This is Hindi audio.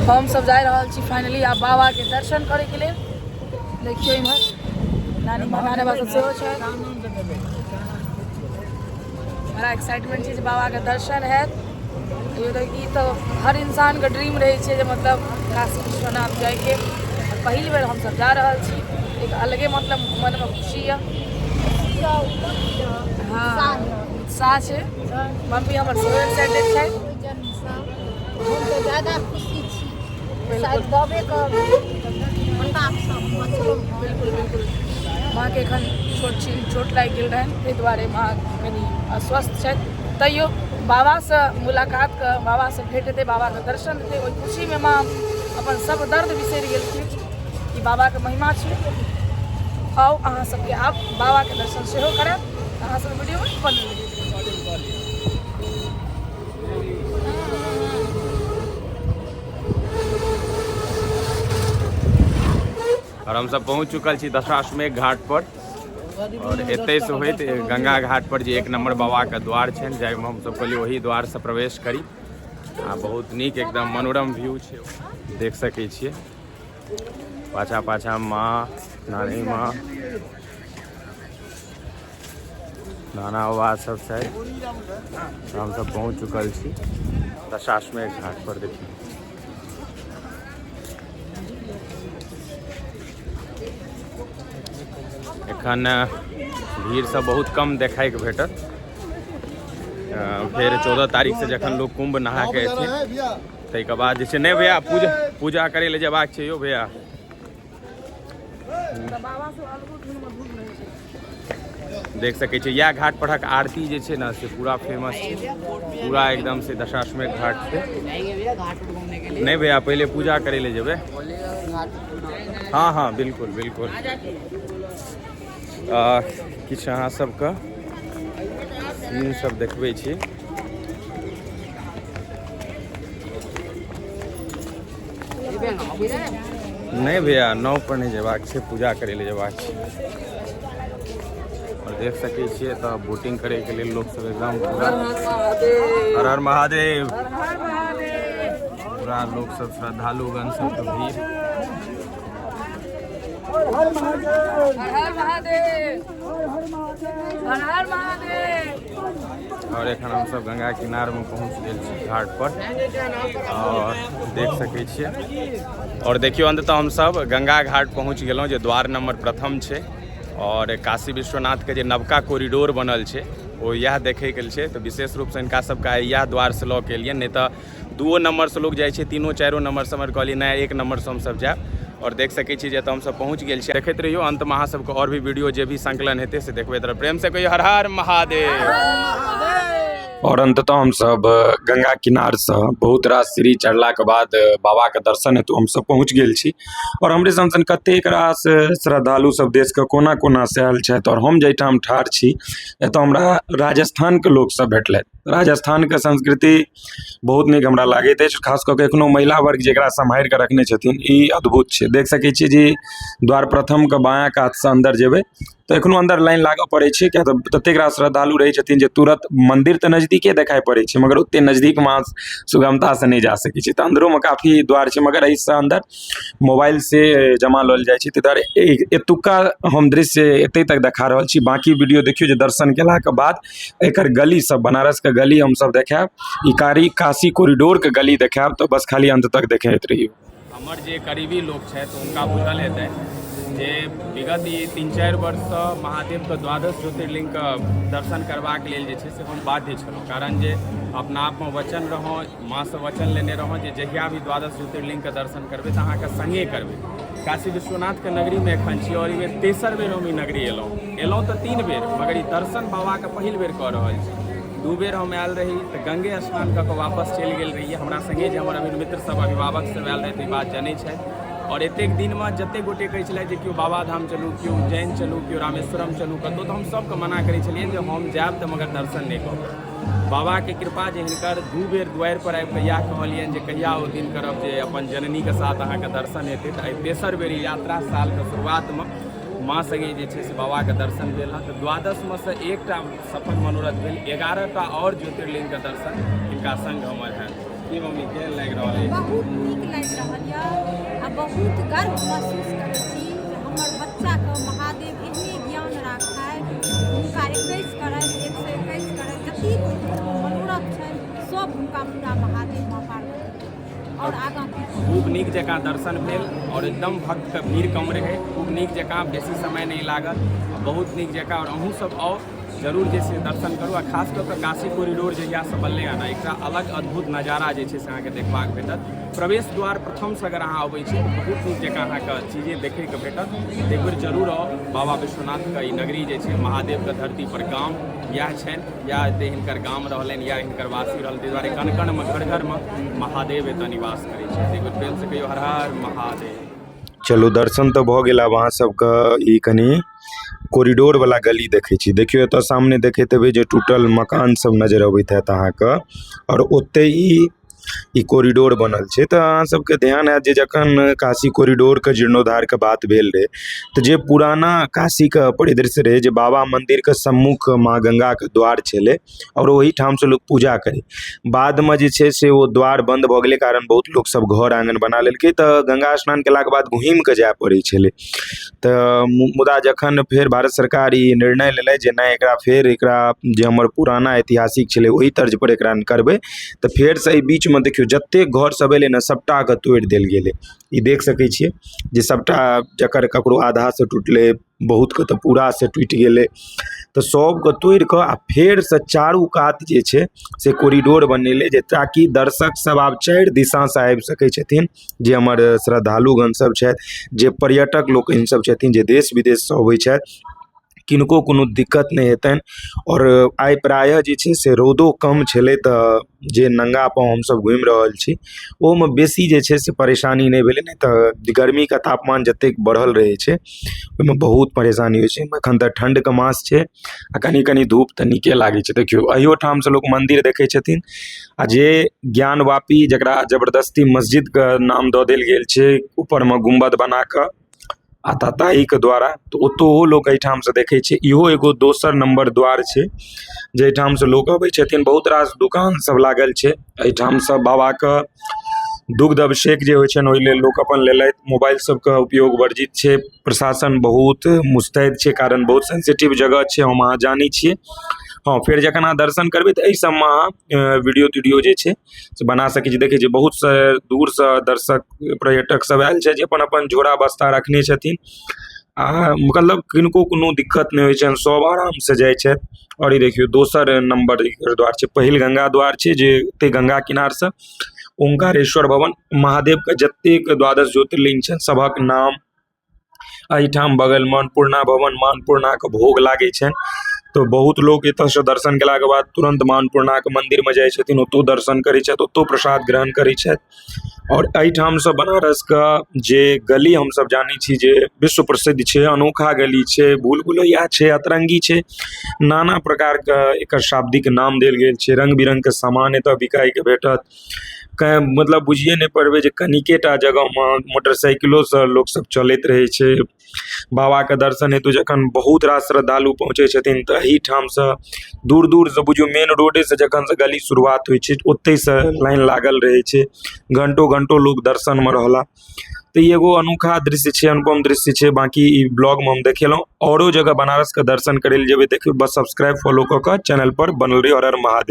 हम सब जा रहा छी फाइनली आप बाबा के दर्शन करे के लिए। देखियो इमहर नानी मनाने वाला सेहो छै। बड़ा एक्साइटमेंट छै बाबा के दर्शन है। ये तो हर इंसान के ड्रीम रहे छै मतलब काशी विश्वनाथ जाए के। पहली बार हम सब जा रहा छी, एक अलगे मतलब मन में खुशी है। हाँ उत्साह छै। मम्मी हमर सेहो एक्साइटेड छै। हम तो ज्यादा खुशी छी, शायद दबे कर बिल्कुल बिल्कुल। माँ के एखन चोट लागि गेल रहनि, ताहि दुआरे माँ कनि अस्वस्थ छथि। तैयो बाबा से मुलाकात कर, बाबा से भेंट हेतै, बाबा के दर्शन हेतै, ओहि खुशी में माँ अपन सब दर्द बिसरि गेलखिन। ई बाबा के महिमा छै। आओ अहाँ सबके आब बाबा के दर्शन सेहो करायब। अहाँ सब वीडियो में बनल रहिए। और हम सब पहुँच चुकल छी दशाश्वमेध घाट पर। और एतय से होइत गंगा घाट पर जे 1 नंबर बाबा के द्वार छनि, जाहिमे हम सब कहलिए वही द्वार से प्रवेश करी। आ बहुत नीक एकदम मनोरम व्यू छै, देख सकै छियै। पाछा पाछा माँ, नानी माँ, नाना बाबा सब छथि। हम सब पहुँच चुकल छी दशाश्वमेध घाट पर। देखिए एखन भीड़ सब बहुत कम देखाई के भेटत। फिर 14 तारीख से जखन लोग कुंभ नहा के एथिन, ताहिके बाद जे छै नहीं भैया पूजा करे ले जेबाक छै यो भैया। देख सकै छियै यह घाट परक आरती जे छै ना से पूरा फेमस छै, पूरा एकदम से दशाश्वमेध घाट से। नहीं भैया पहले पूजा करे ले जेबे। हाँ हाँ बिल्कुल बिल्कुल। किछु अहाँ सबके सीन सब देखबै छी। नहीं भैया नाव पर नहीं जेबाक छै, पूजा करे ले जेबाक छै। और देख सकै छियै तो बोटिंग करे के लिए लोग सब एकदम पूरा हर हर महादेव, पूरा लोग सब श्रद्धालुगण सब भीड़। हर हर महादेव, हर हर महादेव। और एखन हम सब गंगा किनार में पहुँच गेल छी घाट पर। और देख सकै छियै। और देखियो अंततः हम सब गंगा घाट पहुँच गेलहुँ, जे द्वार नंबर प्रथम छै। और काशी विश्वनाथ के जे नवका कॉरिडोर बनल छै वो यह देखे के छै। तो विशेष रूप से इनका सबके यह द्वार से लऽ के एलियै, नहीं तो 2 नंबर से लोग जाइ छै, 3 4 नंबर से हमर कहलियै नहीं 1 नंबर से हम सब जायब। और देख सकै छी जे हम सब पहुँच गेल छी। देखैत रहियो अंत में अहाँ सबके और भी वीडियो जे भी संकलन हेतै से देखबै। तरह प्रेम से कहियो हर हर महादेव। और अंततः हम सब गंगा किनार से बहुत रास सीढ़ी चढ़ला के बाद बाबा के दर्शन हेतु हम सब पहुँच गेल छी। और हमरे सन कतेक रास श्रद्धालु सब देश के कोना कोना से आयल छथि। और हम जैठाम ठाढ़ छी एतऽ हमरा राजस्थान के लोक सब भेटलथि। राजस्थान के संस्कृति बहुत नीक हमरा लागैत अछि, खास कऽ के एखनो महिला वर्ग जेकरा सम्हारि कऽ रखने छथिन, ई अद्भुत छै। देख सकै छियै जे द्वार प्रथम के बायाँ कात से अंदर जेबै तो एखनो अंदर लाइन लागऽ पड़ै छै, किया तऽ ततेक रास श्रद्धालु रहै छथिन जे तुरंत मंदिर तऽ नजदीके देखाई पड़ै छै, मगर ओते नजदीक में सुगमता से नहीं जा सकै छै। तऽ अंदरो में काफी द्वार छै, मगर एहिसँ अंदर मोबाइल से जमा लल जाइ छै। ताहि दुआरे एतुक्का हम दृश्य एतै तक देखा रहल छी। बाकी वीडियो देखियो जे दर्शन केला के बाद एकर गली सब, बनारस के गली हम सब देखायब, ई काशी कॉरिडोर के गली देखायब। तो बस खाली अंत तक देखैत रहियो। हमर जे करीबी लोग छथि हुनका बुझल हेतै जे विगत 3-4 वर्ष से महादेव के 12 ज्योतिर्लिंग के दर्शन करबाक लेल जे छै से हम बाध्य छलहुँ। कारण जे अपना आप में वचन रहौं, माँ से वचन लेने रहौं जे जहिया भी 12 ज्योतिर्लिंग के दर्शन करबै तऽ अहाँके संगे करबै। काशी विश्वनाथ के नगरी में एखन छी और ई बेर 3रा बेर हम ई नगरी एलहुँ तऽ 3 बेर, मगर ई दर्शन बाबा के पहिल बेर कऽ रहल छी। 2 बेर हम आयल रही तऽ गंगे स्नान कऽ के वापस चलि गेल रहियै। हमरा संगे जे हमर अमीर मित्र सब, अभिभावक सब आयल रहथि, ई बात जनै छथि। और एतेक दिन में जते गोटे कहै छलै जे केओ बाबाधाम चलू, केओ उज्जैन चलू, केओ रामेश्वरम चलू कतहु, तऽ हम सबके मना करै छलियै जे हम जायब तऽ मगर दर्शन नहीं करब। बाबा के कृपा जे हिनकर 2 बेर द्वार पर आबि कऽ इएह कहलियनि जे कहिया ओ दिन करब जे अपन जननी के साथ अहाँके दर्शन हेतै। तऽ 3रा बेर यात्रा साल के शुरुआत में माँ संगे जे छै से बाबा के दर्शन भेल हँ। तऽ 12 में से एकटा सफल मनोरथ भेल, 11टा और ज्योतिर्लिंग के दर्शन हिनका संग हमर है। की मम्मी केहन लागि रहल है? बहुत नीक लागि रहल बहुत गर्व महसूस करै छी जे हमर बच्चाके महादेव एहने ज्ञान राखै, हुनका 21 करैत 121 करैत जतेक मनोरथ छनि सब हुनका पूरा महादेव माँ पार्वती और आगाँ खूब नीक जकाँ दर्शन भेल और एकदम भक्तके भीड़ कम रहै, खूब नीक जकाँ, बेसी समय नहीं लागल, बहुत नीक जकाँ। और अहूँ सब आओ जरूर जे छै दर्शन करू, आ खास कऽ कऽ काशी कॉरिडोर जहियासँ बनलै हँ ने, एकटा अलग अद्भुत नजारा जे छै से अहाँके देखबाक भेटत। प्रवेश द्वार प्रथमसँ अगर अहाँ अबै छी तऽ बहुत नीक जकाँ अहाँके चीजें देखैके भेटत। एक बेर जरूर आउ, बाबा विश्वनाथके ई नगरी जे छै महादेवके धरती पर गाम इएह छनि, या एतऽ हिनकर गाम रहलनि या हिनकर वासी रहल, ताहि दुआरे कण कणमे घर घरमे महादेव एतऽ निवास करै छथि। एक बेर प्रेमसँ कहियौ हर हर महादेव। चलू दर्शन तऽ भऽ गेल। आब अहाँ सबके ई कनि कॉरिडोर वाला गली देखै छी। देखियौ एतऽ सामने देखैत हेबै जे टूटल मकान सब नजर अबैत हैत अहाँके, और ओते ई कॉरिडोर बनल छै। तऽ अहाँ सबके ध्यान हैत जे जखन काशी कॉरिडोरके जीर्णोद्धारके बात भेल रहै तऽ जे पुराना काशीके परिदृश्य रहै, जे बाबा मन्दिरके सम्मुख माँ गंगाके द्वार छलै और ओहीठामसँ लोक पूजा करै, बादमे जे छै से ओ द्वार बन्द भऽ गेलै कारण बहुत लोक सब घर आँगन बना लेलकै, तऽ गंगा स्नान केलाके बाद घुमिकऽ जाय पड़ै छलै। तऽ मुदा जखन फेर भारत सरकार ई निर्णय लेलै जे नहि एकरा जे हमर पुराना ऐतिहासिक छलै ओही तर्ज पर एकरा करबै, तऽ फेरसँ एहि बीचमे देखियौ जतेक घर सब एलै ने सबटाके तोड़ि देल गेलै। ई देख सकै छियै जे सबटा जकर ककरो आधासँ टूटलै, बहुतके तऽ पूरासँ टूटि गेलै, तऽ सबके तोड़ि कऽ आ फेरसँ चारू कात जे छै से कॉरिडोर बनेलै, जे ताकि दर्शक सब आब 4 दिशासँ आबि सकै छथिन, जे हमर श्रद्धालुगण सब छथि, जे पर्यटक लोकनि सब छथिन, जे देश विदेशसँ अबै छथि, किनको कोनो दिक्कत नहीं हेतनि। और आइ प्रायः जे छै से रौदो कम छलै, तऽ जे नंगा पाँव हमसब घुमि रहल छी ओहिमे बेसी जे छै से परेशानी नहीं भेलै। नहीं तऽ गर्मीके तापमान जतेक बढ़ल रहै छै ओहिमे बहुत परेशानी होइ छै। एखन तऽ ठण्डके मास छै आ कनि धूप तऽ नीके लागै छै। देखियौ अहियो ठामसँ लोक मन्दिर देखै छथिन, आ जे ज्ञानवापी जकरा जबरदस्ती मस्जिदके नाम दऽ देल गेल छै ऊपरमे गुम्बद बना कऽ आ ताताहीके द्वारा, तऽ ओतहो लोक एहिठामसँ देखै छै। इहो एगो दोसर नंबर द्वार छै जाहिठामसँ लोक अबै छथिन। बहुत रास दुकान सब लागल छै एहिठामसँ। बाबाके दुग्ध अभिषेक जे होइ छनि ओहि लेल लोक अपन लेलथि। मोबाइल सबके उपयोग वर्जित छै, प्रशासन बहुत मुस्तैद छै कारण बहुत सेंसिटिव जगह छै, हम अहाँ जानै छियै। हाँ, फेर जखन अहाँ दर्शन करबै तऽ एहि सबमे अहाँ वीडियो तीडियो जे छै से बना सकै छी। देखै छियै बहुत से दूरसँ दर्शक पर्यटक सब आयल छै जे अपन अपन झोरा बस्ता रखने छथिन, आ मतलब किनको कोनो दिक्कत नहीं होइ छनि, सब आरामसँ जाइ छथि। और ई देखियौ दोसर नंबर द्वार छै, पहिल गंगा द्वार छै जे एते गंगा किनारसँ ओंकारेश्वर भवन, महादेवके जतेक द्वादश ज्योतिर्लिंग छनि सभक नाम एहिठाम बगलमे अन्नपूर्णा भवन, माँ अन्नपूर्णाके भोग लागै छनि। तो बहुत लोग एतऽसँ दर्शन केलाके बाद तुरंत माँ अन्नपूर्णाके मन्दिरमे जाइ छथिन, ओतौ दर्शन करै छथि, ओतौ प्रसाद ग्रहण करै छथि। और एहिठामसँ बनारसके जे गली हमसब जानै छी जे विश्व प्रसिद्ध छै, अनोखा गली छै, भूल भुलैया छै, अतरंगी छै, नाना प्रकारके एकर शाब्दिक नाम देल गेल छै। रंग बिरंगके सामान एतऽ बिकाइके भेटत। मतलब बुझिए नहीं पड़बै जे कनिकेटा जगहमे मोटरसाइकिलोसँ लोक सब चलैत रहै छै। बाबाके दर्शन हेतु जखन बहुत रास श्रद्धालु पहुँचै छथिन तऽ एहिठामसँ दूर दूरसँ बुझियौ मेन रोडेसँ जखनसँ गली शुरुआत होइ छै ओतहिसँ लाइन लागल रहै छै, घंटो घंटो लोक दर्शनमे रहला। तो ई एगो अनोखा दृश्य छै, अनुपम दृश्य छै। बाकी ई ब्लॉगमे हम देखेलहुँ, औरो जगह बनारसके दर्शन करै लए जेबै देखियौ, बस सब्सक्राइब फॉलो कऽ कऽ चैनल पर बनल रही। हर हर महादेव।